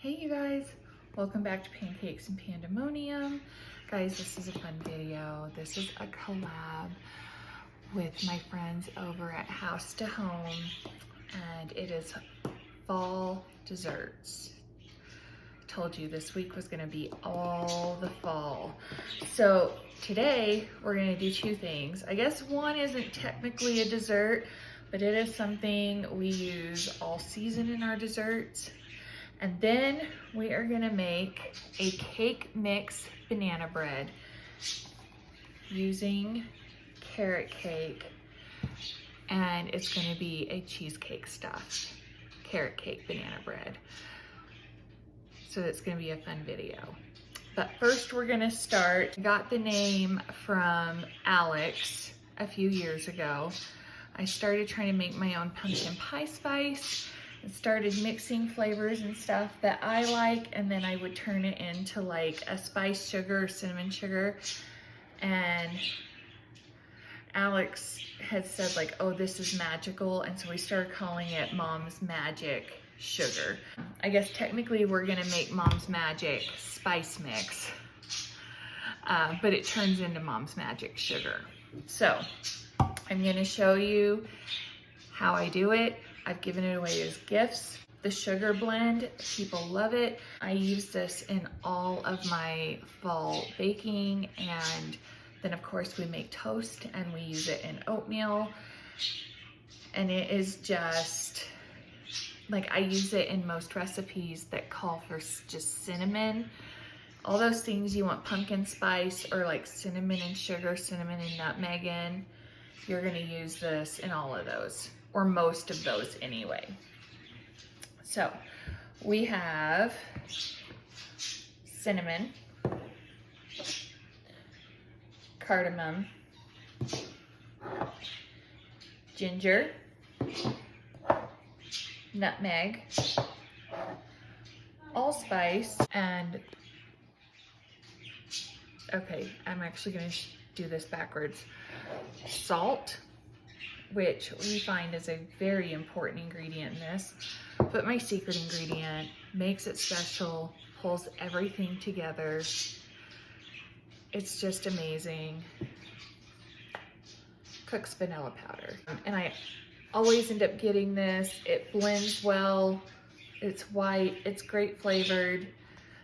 Hey you guys, welcome back to Pancakes and Pandemonium. Guys, this is a fun video. This is a collab with my friends over at House to Home, and it is fall desserts. Told you this week was gonna be all the fall. So today we're gonna do two things. I guess one isn't technically a dessert, but it is something we use all season in our desserts. And then we are gonna make a cake mix banana bread using carrot cake, and it's gonna be a cheesecake stuffed carrot cake banana bread. So it's gonna be a fun video. But first we're gonna start. I got the name from Alex a few years ago. I started trying to make my own pumpkin pie spice and started mixing flavors and stuff that I like, and then I would turn it into like a spice sugar or cinnamon sugar. And Alex had said like, oh, this is magical, and so we started calling it Mom's Magic Sugar. I guess technically we're gonna make Mom's Magic Spice Mix, but it turns into Mom's Magic Sugar. So I'm gonna show you how I do it. I've given it away as gifts. The sugar blend, people love it. I use this in all of my fall baking, and then of course we make toast and we use it in oatmeal. And it is just, like, I use it in most recipes that call for just cinnamon. All those things you want pumpkin spice or like cinnamon and sugar, cinnamon and nutmeg in, you're gonna use this in all of those, or most of those anyway. So we have cinnamon, cardamom, ginger, nutmeg, allspice, and okay, I'm actually gonna do this backwards. Salt, which we find is a very important ingredient in this, but my secret ingredient makes it special, pulls everything together. It's just amazing. Cook's vanilla powder. And I always end up getting this. It blends well, it's white, it's great flavored.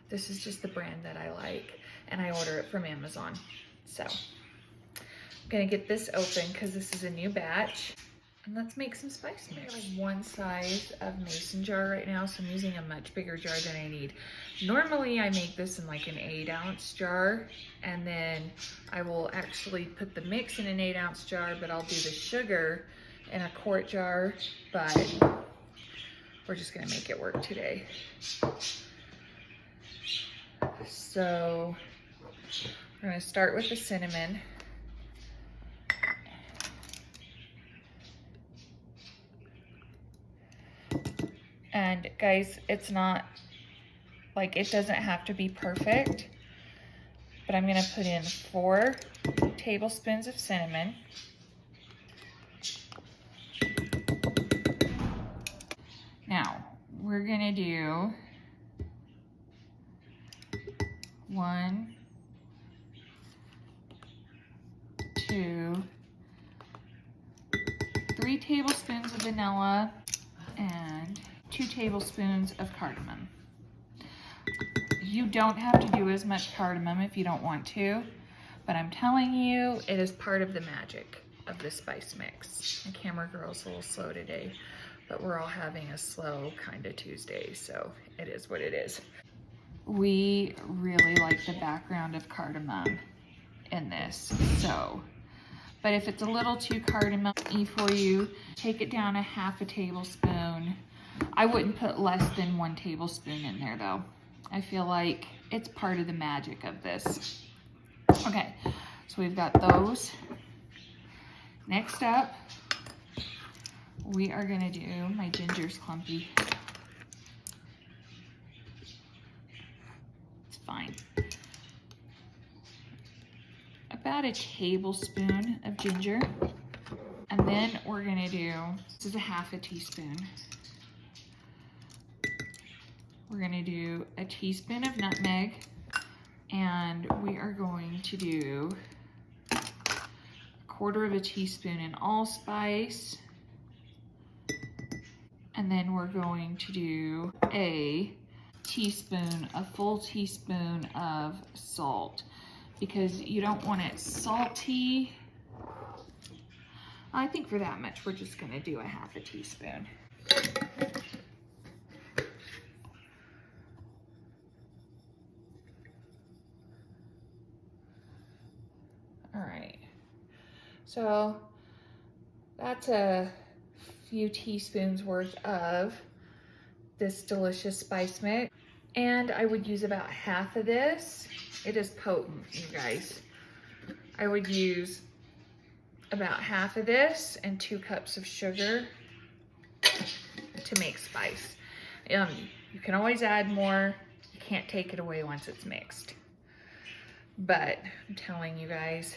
This is just the brand that I like, and I order it from Amazon. So I'm gonna get this open because this is a new batch. And let's make some spice mix. I have one size of mason jar right now, so I'm using a much bigger jar than I need. Normally I make this in like an 8-ounce jar, and then I will actually put the mix in an 8-ounce jar, but I'll do the sugar in a quart jar, but we're just gonna make it work today. So we're gonna start with the cinnamon. And guys, it's not, like, it doesn't have to be perfect, but I'm gonna put in 4 tablespoons of cinnamon. Now, we're gonna do 1, 2, 3 tablespoons of vanilla and 2 tablespoons of cardamom. You don't have to do as much cardamom if you don't want to, but I'm telling you, it is part of the magic of the spice mix. The camera girl's a little slow today, but we're all having a slow kind of Tuesday, so it is what it is. We really like the background of cardamom in this, so, but if it's a little too cardamom-y for you, take it down a half a tablespoon. I wouldn't put less than 1 tablespoon in there though. I feel like it's part of the magic of this. Okay, so we've got those. Next up, we are gonna do, my ginger's clumpy. It's fine. About a tablespoon of ginger. And then we're gonna do, this is a half a teaspoon We're gonna do a teaspoon of nutmeg, and we are going to do a quarter of a teaspoon in allspice. And then we're going to do a full teaspoon of salt, because you don't want it salty. I think for that much, we're just gonna do a half a teaspoon. All right, so that's a few teaspoons worth of this delicious spice mix. And I would use about half of this. It is potent, you guys. I would use about half of this and 2 cups of sugar to make spice. You can always add more. You can't take it away once it's mixed. But I'm telling you guys,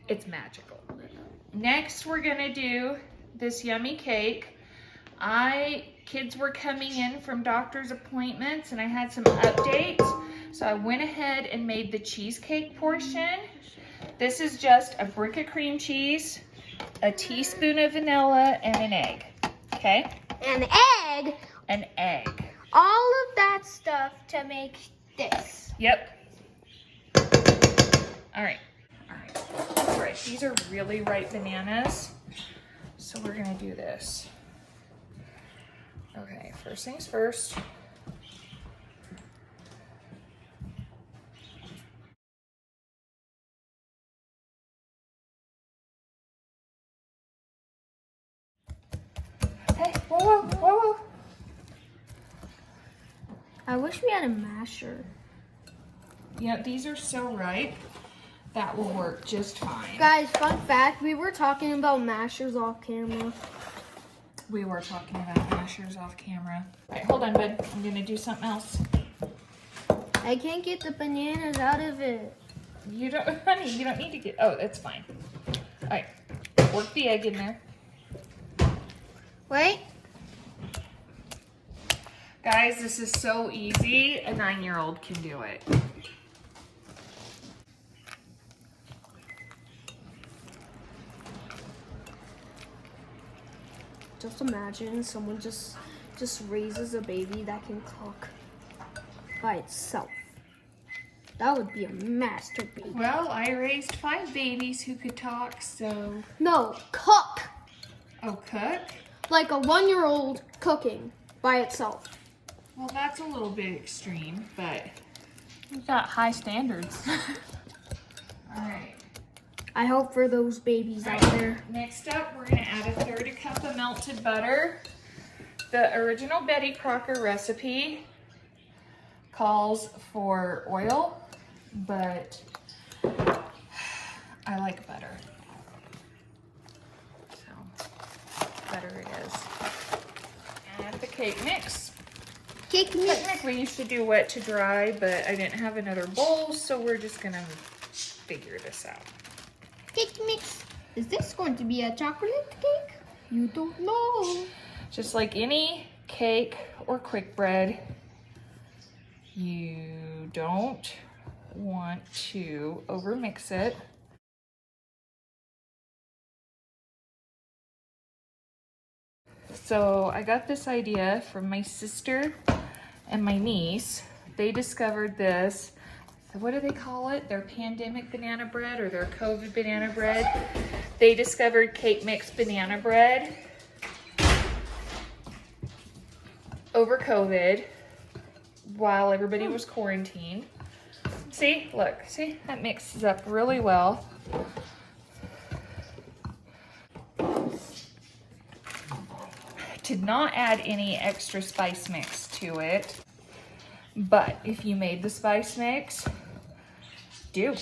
it's magical. Next, we're gonna do this yummy cake. Kids were coming in from doctor's appointments and I had some updates. So I went ahead and made the cheesecake portion. This is just a brick of cream cheese, a teaspoon of vanilla, and an egg, okay? An egg? An egg. All of that stuff to make this. Yep. All right. All right, these are really ripe bananas. So we're gonna do this. Okay, first things first. Hey, whoa. I wish we had a masher. Yeah, these are so ripe. That will work just fine. Guys, fun fact, we were talking about mashers off camera. We were talking about mashers off camera. All right, hold on, bud. I'm gonna do something else. I can't get the bananas out of it. You don't, honey, you don't need to get, oh, it's fine. All right, work the egg in there. Wait. Guys, this is so easy. A 9-year-old can do it. Just imagine someone just raises a baby that can cook by itself. That would be a masterpiece. Well, I raised 5 babies who could talk, so. No, cook. Oh, cook? Like a 1-year-old cooking by itself. Well, that's a little bit extreme, but. We've got high standards. All right. I hope for those babies out there. Next up, we're gonna add a 1/3 cup of melted butter. The original Betty Crocker recipe calls for oil, but I like butter. So, butter it is. And the cake mix. Cake mix. Technically, you should do wet to dry, but I didn't have another bowl, so we're just gonna figure this out. Cake mix. Is this going to be a chocolate cake? You don't know. Just like any cake or quick bread, you don't want to overmix it. So I got this idea from my sister and my niece. They discovered this. So what do they call it? Their pandemic banana bread or their COVID banana bread. They discovered cake mix banana bread over COVID while everybody was quarantined. See, look, see, that mixes up really well. Did not add any extra spice mix to it, but if you made the spice mix, do.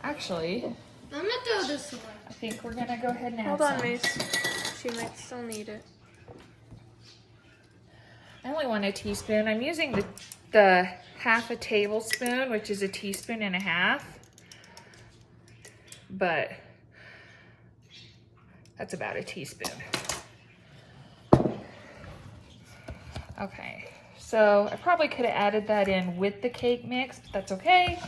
Actually, I'm gonna throw this away. I think we're gonna go ahead and add Hold on, some. Mace. She might still need it. I only want a teaspoon. I'm using the 1/2 tablespoon, which is a teaspoon and a half, but that's about a teaspoon. Okay, so I probably could have added that in with the cake mix, but that's okay.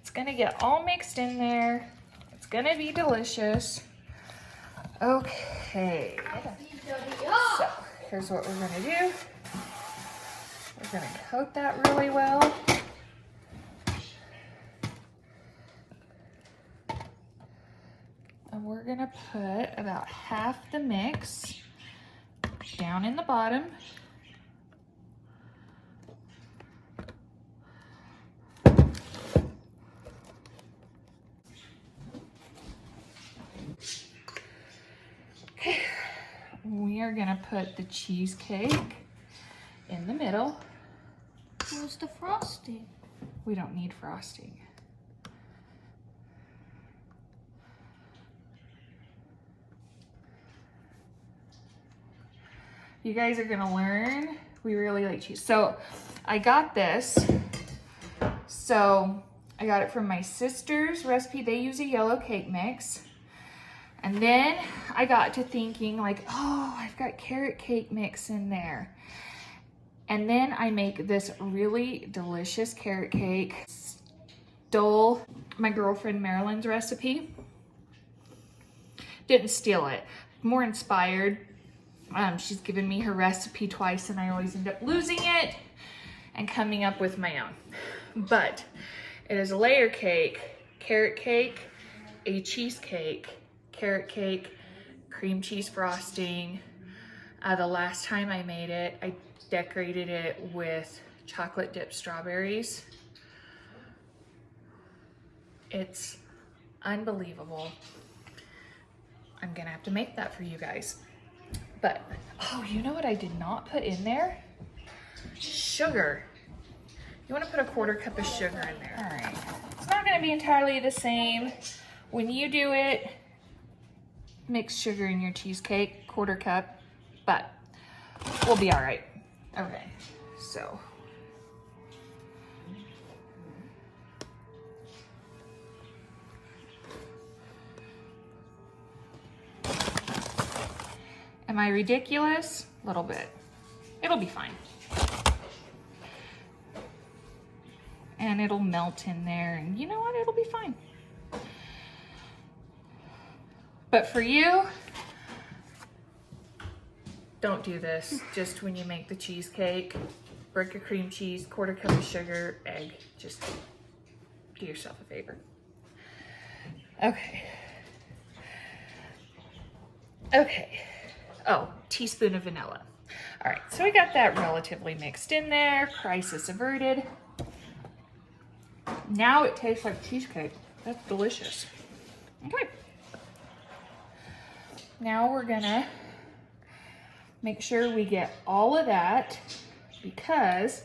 It's gonna get all mixed in there. It's gonna be delicious. Okay, so here's what we're gonna do. We're gonna coat that really well. And we're gonna put about half the mix down in the bottom. Okay, we are gonna put the cheesecake in the middle. Where's the frosting? We don't need frosting. You guys are gonna learn. We really like cheese. So I got this. So I got it from my sister's recipe. They use a yellow cake mix. And then I got to thinking like, oh, I've got carrot cake mix in there. And then I make this really delicious carrot cake. Stole my girlfriend Marilyn's recipe. Didn't steal it, more inspired. She's given me her recipe twice and I always end up losing it and coming up with my own. But it is a layer cake, carrot cake, a cheesecake, carrot cake, cream cheese frosting. The last time I made it, I decorated it with chocolate dipped strawberries. It's unbelievable. I'm gonna have to make that for you guys. But, oh, you know what I did not put in there? Sugar. You wanna put a 1/4 cup of sugar in there. All right, it's not gonna be entirely the same. When you do it, mix sugar in your cheesecake, 1/4 cup, but we'll be all right. Okay, so. Am I ridiculous? A little bit. It'll be fine. And it'll melt in there, and you know what? It'll be fine. But for you, don't do this just when you make the cheesecake. Brick of cream cheese, 1/4 cup of sugar, egg. Just do yourself a favor. Okay. Okay. Oh, teaspoon of vanilla. All right, so we got that relatively mixed in there. Crisis averted. Now it tastes like cheesecake. That's delicious. Okay. Now we're gonna make sure we get all of that because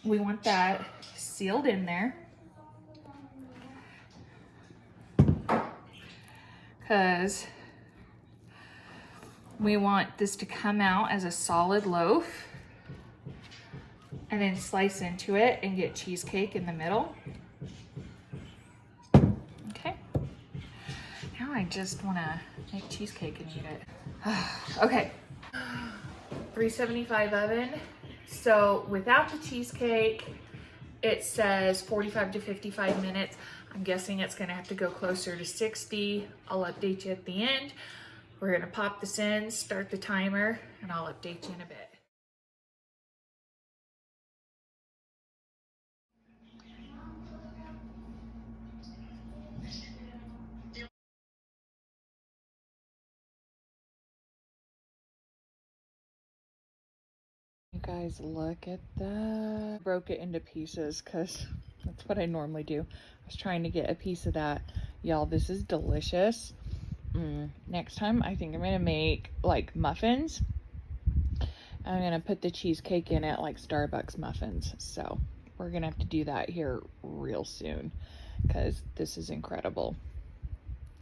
we want that sealed in there. Because we want this to come out as a solid loaf and then slice into it and get cheesecake in the middle. Okay. Now I just want to make cheesecake and eat it. Okay. 375 oven. So without the cheesecake, it says 45 to 55 minutes. I'm guessing it's gonna have to go closer to 60. I'll update you at the end. We're gonna pop this in, start the timer, and I'll update you in a bit. You guys, look at that. Broke it into pieces because that's what I normally do. I was trying to get a piece of that. Y'all, this is delicious. Next time, I think I'm gonna make like muffins. I'm gonna put the cheesecake in it like Starbucks muffins. So we're gonna have to do that here real soon because this is incredible.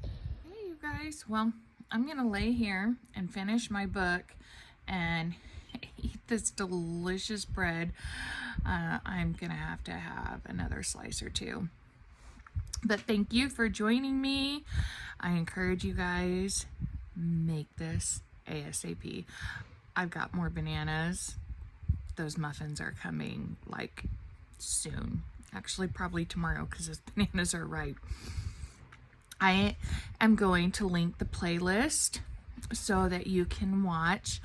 Hey, you guys. Well, I'm gonna lay here and finish my book and eat this delicious bread. I'm gonna have to have another slice or two. But thank you for joining me. I encourage you guys, make this ASAP. I've got more bananas those muffins are coming like soon. Actually, probably tomorrow because those bananas are ripe. I am going to link the playlist so that you can watch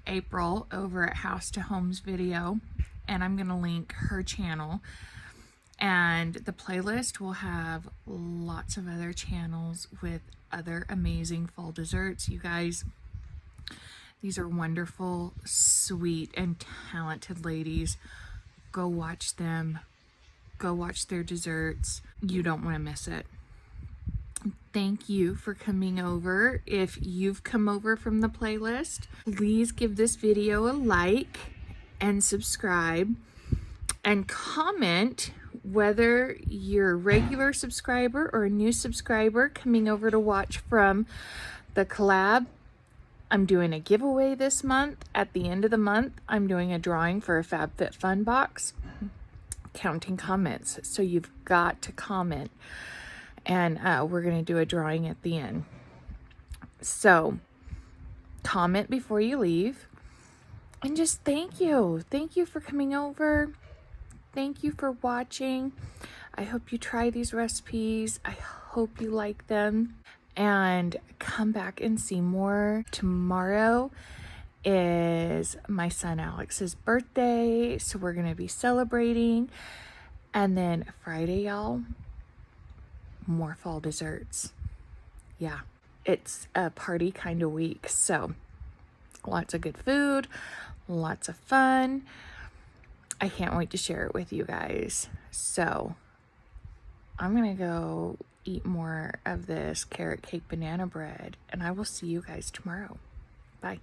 April over at House to Home's video, and I'm going to link her channel, and the playlist will have lots of other channels with other amazing fall desserts. You guys, these are wonderful, sweet, and talented ladies. Go watch them. Go watch their desserts. You don't want to miss it. Thank you for coming over. If you've come over from the playlist, please give this video a like and subscribe and comment whether you're a regular subscriber or a new subscriber coming over to watch from the collab. I'm doing a giveaway this month. At the end of the month, I'm doing a drawing for a FabFitFun box, counting comments. So you've got to comment. And we're going to do a drawing at the end. So comment before you leave. And just thank you. Thank you for coming over. Thank you for watching. I hope you try these recipes. I hope you like them. And come back and see more. Tomorrow is my son Alex's birthday. So we're going to be celebrating. And then Friday, y'all, more fall desserts. Yeah, it's a party kind of week, so lots of good food, lots of fun. I can't wait to share it with you guys. So I'm gonna go eat more of this carrot cake banana bread, and I will see you guys tomorrow. Bye.